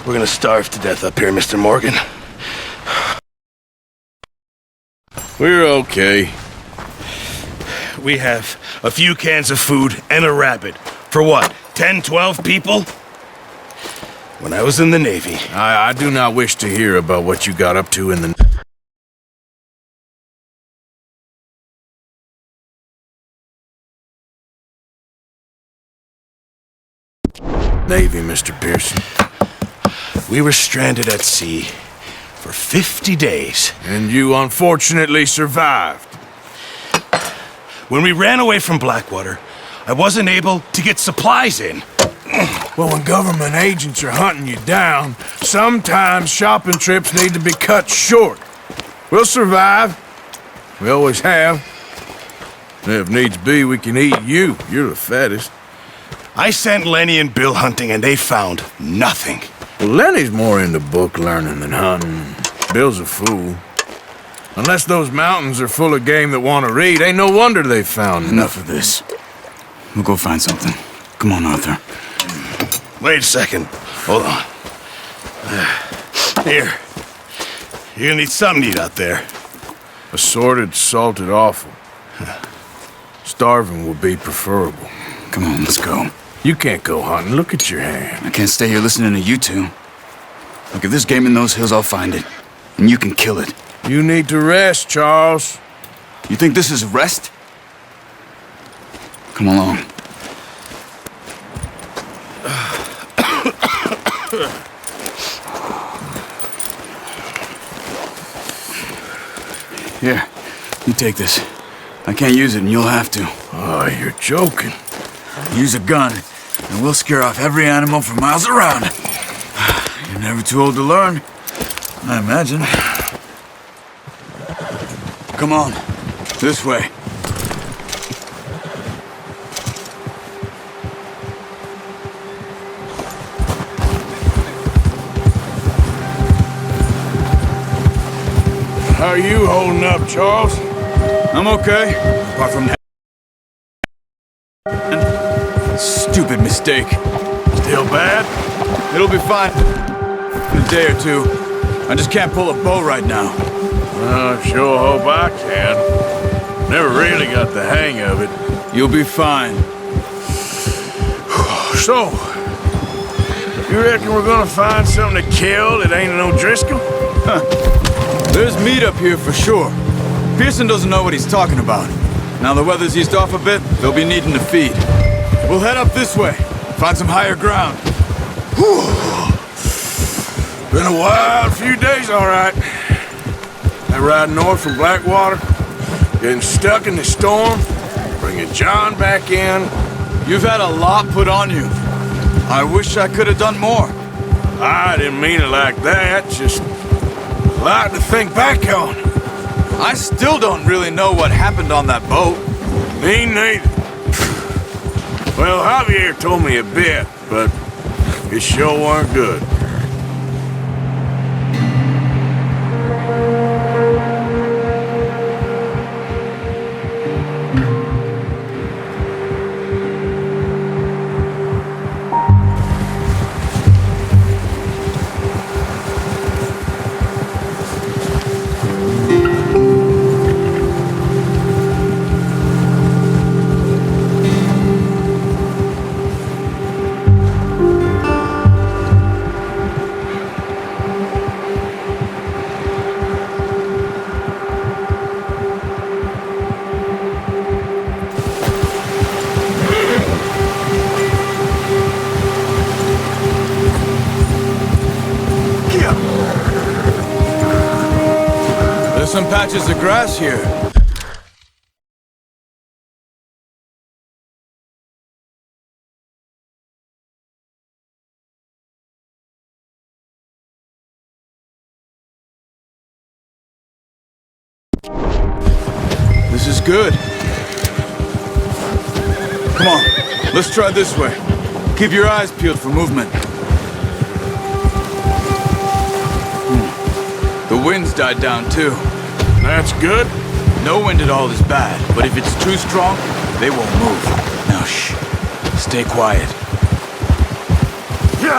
We're gonna starve to death up here, Mr. Morgan. We're okay. We have a few cans of food and a rabbit. For what, 10, 12 people? When I was in the Navy... I do not wish to hear about what you got up to in the... Navy, Mr. Pearson. We were stranded at sea for 50 days. And you unfortunately survived. When we ran away from Blackwater, I wasn't able to get supplies in. Well, when government agents are hunting you down, sometimes shopping trips need to be cut short. We'll survive. We always have. If needs be, we can eat you. You're the fattest. I sent Lenny and Bill hunting, and they found nothing. Well, Lenny's more into book learning than hunting. Bill's a fool. Unless those mountains are full of game that want to read, ain't no wonder they found Enough of this. We'll go find something. Come on, Arthur. Wait a second. Hold on. Here. You're gonna need something to eat out there. Assorted, salted offal. Starving will be preferable. Come on, let's go. You can't go hunting. Look at your hand. I can't stay here listening to you two. Look, if there's game in those hills, I'll find it. And you can kill it. You need to rest, Charles. You think this is rest? Come along. Here, you take this. I can't use it, and you'll have to. Oh, you're joking. Use a gun, and we'll scare off every animal for miles around. You're never too old to learn, I imagine. Come on, this way. How are you holding up, Charles? I'm okay, apart from that stupid mistake. Still bad? It'll be fine in a day or two. I just can't pull a bow right now. I sure hope I can. Never really got the hang of it. You'll be fine. So, you reckon we're gonna find something to kill that ain't no Driscoll? There's meat up here for sure. Pearson doesn't know what he's talking about. Now the weather's eased off a bit, they'll be needing to feed. We'll head up this way, find some higher ground. Whew. Been a wild few days, all right. That ride north from Blackwater, getting stuck in the storm, bringing John back in. You've had a lot put on you. I wish I could have done more. I didn't mean it like that, just a lot to think back on. I still don't really know what happened on that boat. Me neither. Well, Javier told me a bit, but it sure weren't good. Some patches of grass here. This is good. Come on, let's try this way. Keep your eyes peeled for movement. The wind's died down too. That's good. No wind at all is bad, but if it's too strong, they won't move. Now shh. Stay quiet. Yeah.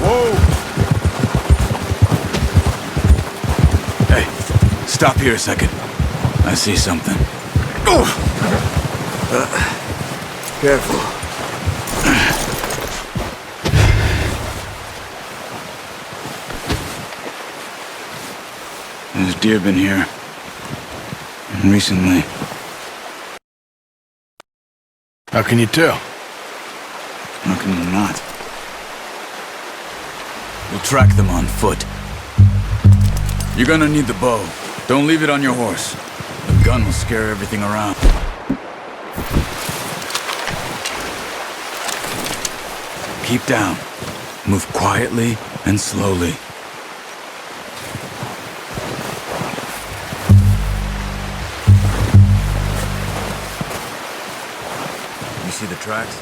Whoa! Hey, stop here a second. I see something. Careful. There's deer been here. Recently. How can you tell? How can you not? We'll track them on foot. You're gonna need the bow. Don't leave it on your horse. The gun will scare everything around. Keep down. Move quietly and slowly. You see the tracks?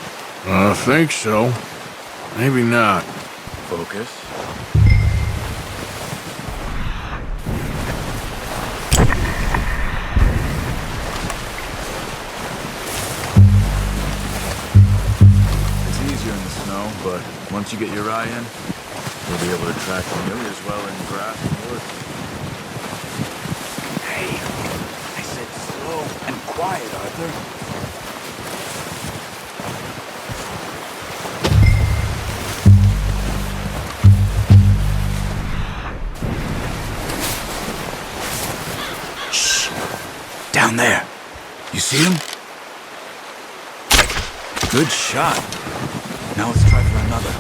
I think so. Maybe not. Focus. It's easier in the snow, but once you get your eye in, you'll be able to track them nearly as well in grass and woods. Hey, I said slow and quiet, Arthur. Down there. You see him? Good shot. Now let's try for another.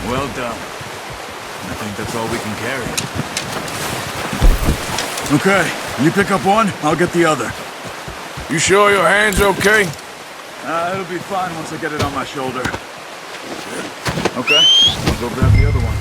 Well done. I think that's all we can carry. Okay, you pick up one, I'll get the other. You sure your hand's okay? It'll be fine once I get it on my shoulder. Okay, I'll go grab the other one.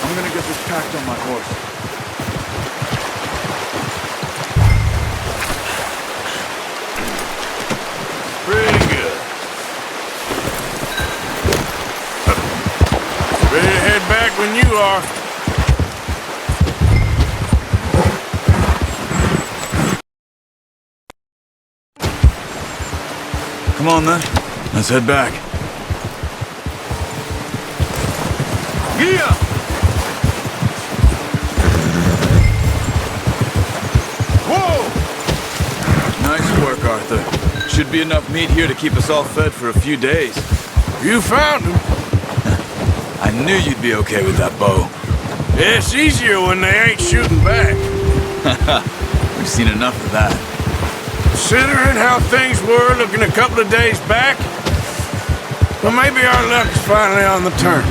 I'm gonna get this packed on my horse. Pretty good. Ready to head back when you are. Come on then, let's head back. Yeah! Whoa! Nice work, Arthur. Should be enough meat here to keep us all fed for a few days. You found him. I knew you'd be okay with that bow. It's easier when they ain't shooting back. We've seen enough of that. Considering how things were looking a couple of days back, well, maybe our luck's finally on the turn.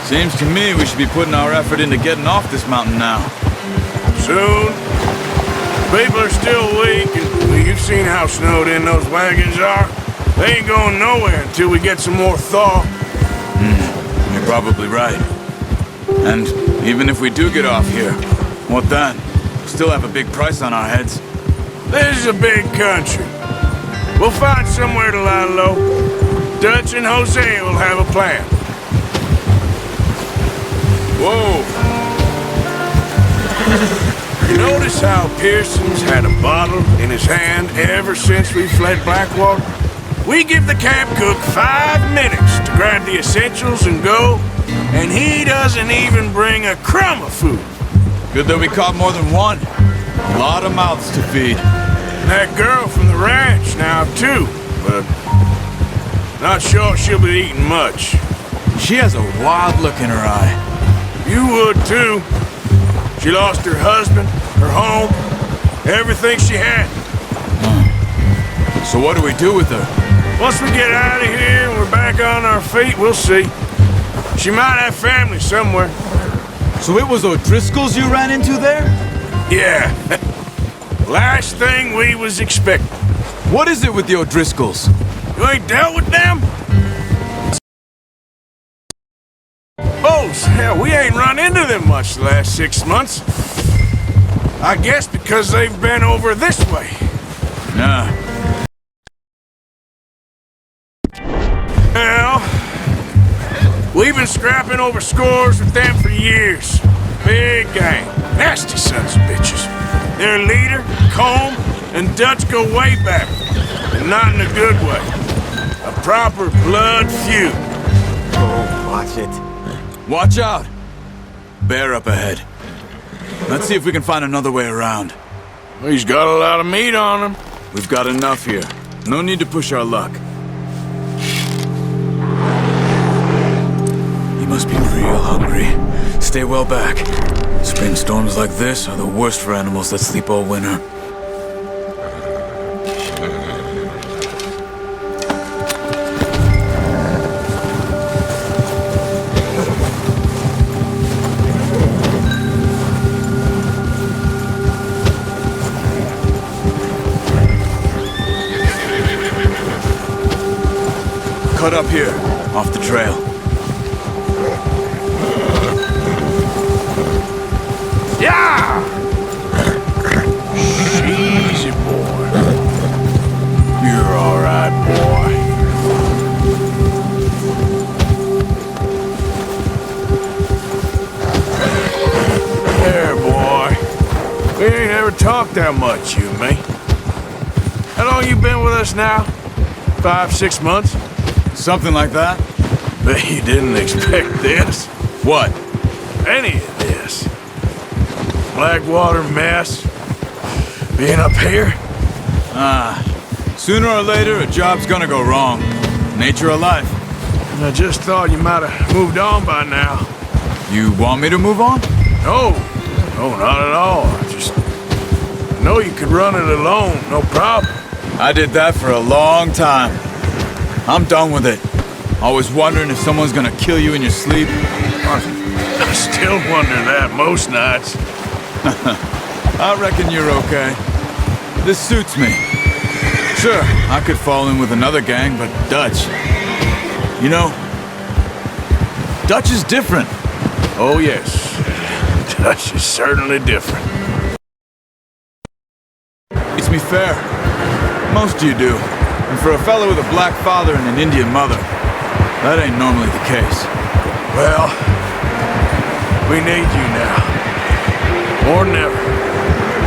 Seems to me we should be putting our effort into getting off this mountain now. Soon. People are still weak, and well, you've seen how snowed in those wagons are. They ain't going nowhere until we get some more thaw. You're probably right. And even if we do get off here, what then? We'll still have a big price on our heads. This is a big country. We'll find somewhere to lie low. Dutch and Jose will have a plan. Whoa! You notice how Pearson's had a bottle in his hand ever since we fled Blackwater? We give the camp cook 5 minutes to grab the essentials and go, and he doesn't even bring a crumb of food. Good that we caught more than one. A lot of mouths to feed. That girl from the ranch now, too, but not sure she'll be eating much. She has a wild look in her eye. You would, too. She lost her husband, her home, everything she had. So what do we do with her? Once we get out of here and we're back on our feet, we'll see. She might have family somewhere. So it was O'Driscoll's you ran into there? Yeah. Last thing we was expecting. What is it with the O'Driscolls? You ain't dealt with them? Oh, hell, we ain't run into them much the last 6 months. I guess because they've been over this way. Nah. Well, we've been scrapping over scores with them for years. Big gang. Nasty sons of bitches. Their leader, Combe, and Dutch go way back. And not in a good way. A proper blood feud. Oh, watch it. Watch out! Bear up ahead. Let's see if we can find another way around. He's got a lot of meat on him. We've got enough here. No need to push our luck. He must be real hungry. Stay well back. Spring storms like this are the worst for animals that sleep all winter. Cut up here, off the trail. Yeah! Easy, boy. You're all right, boy. There, boy. We ain't ever talked that much, you and me. How long you been with us now? 5, 6 months? Something like that? Bet you didn't expect this. What? Any of this. Blackwater mess. Being up here. Sooner or later, a job's gonna go wrong. Nature of life. I just thought you might have moved on by now. You want me to move on? No. No, not at all. I know you could run it alone, no problem. I did that for a long time. I'm done with it. Always wondering if someone's gonna kill you in your sleep. I still wonder that most nights. I reckon you're okay. This suits me. Sure, I could fall in with another gang, but Dutch... You know, Dutch is different. Oh, yes. Dutch is certainly different. It's me fair. Most of you do. And for a fellow with a black father and an Indian mother, that ain't normally the case. Well, we need you now. More than ever.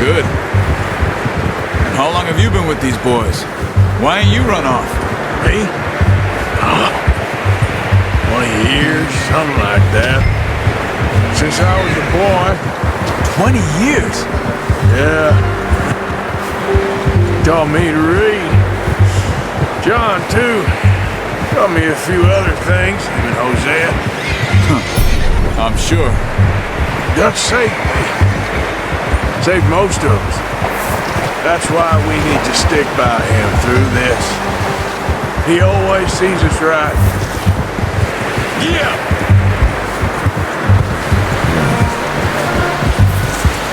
Good. And how long have you been with these boys? Why ain't you run off? Me? 20 years, something like that. Since I was a boy. 20 years? Yeah. Taught me to read. John, too. Taught me a few other things, even Hosea. I'm sure. Dutch saved me. Saved most of us. That's why we need to stick by him through this. He always sees us right. Yeah!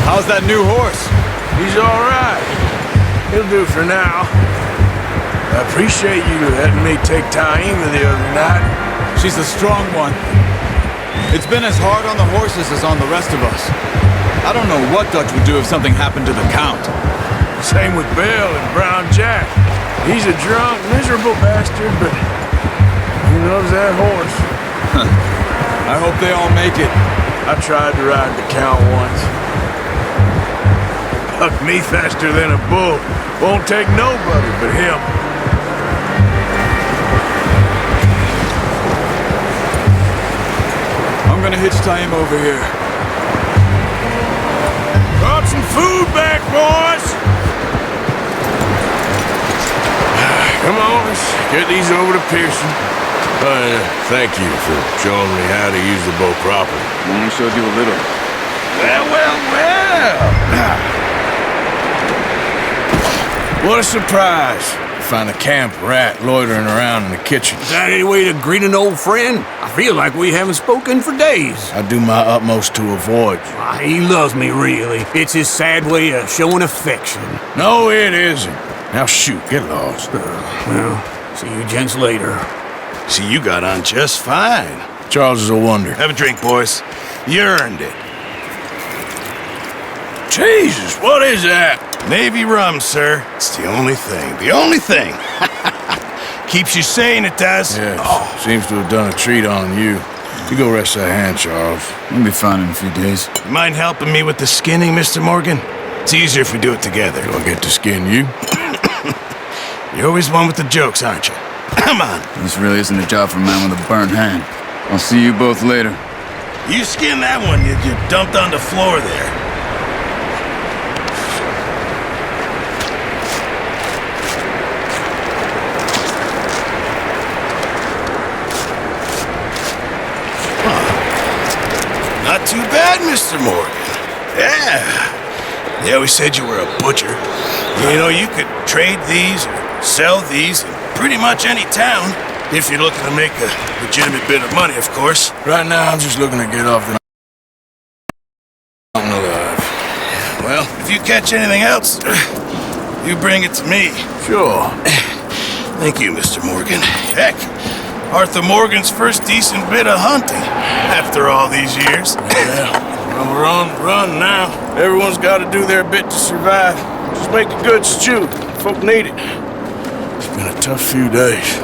How's that new horse? He's all right. He'll do for now. I appreciate you letting me take Taima the other night. She's a strong one. It's been as hard on the horses as on the rest of us. I don't know what Dutch would do if something happened to the Count. Same with Bill and Brown Jack. He's a drunk, miserable bastard, but he loves that horse. I hope they all make it. I tried to ride the Count once. Bucked me faster than a bull. Won't take nobody but him. I'm gonna hitch Taima over here. Brought some food back, boys! Come on, let's get these over to Pearson. Thank you for showing me how to use the bow properly. We only showed you a little. Well! What a surprise. find a camp rat loitering around in the kitchen. Is that any way to greet an old friend? I feel like we haven't spoken for days. I do my utmost to avoid you. He loves me, really. It's his sad way of showing affection. No, it isn't. Now shoot, get lost. Well, see you gents later. See, you got on just fine. Charles is a wonder. Have a drink, boys. You earned it. Jesus, what is that? Navy rum, sir. It's the only thing. The only thing. Keeps you sane, it does. Yes, seems to have done a treat on you. You go rest that hand, Charles. We'll be fine in a few days. You mind helping me with the skinning, Mr. Morgan? It's easier if we do it together. Do I get to skin you? You're always one with the jokes, aren't you? Come on. This really isn't a job for a man with a burnt hand. I'll see you both later. You skin that one you dumped on the floor there. Not too bad, Mr. Morgan. Yeah. They always said you were a butcher. You know, you could trade these or sell these in pretty much any town, if you're looking to make a legitimate bit of money, of course. Right now, I'm just looking to get off the mountain alive. Well, if you catch anything else, you bring it to me. Sure. Thank you, Mr. Morgan. Heck, Arthur Morgan's first decent bit of hunting after all these years. Yeah, well, we're on the run now. Everyone's got to do their bit to survive. Just make a good stew. Folk need it. It's been a tough few days.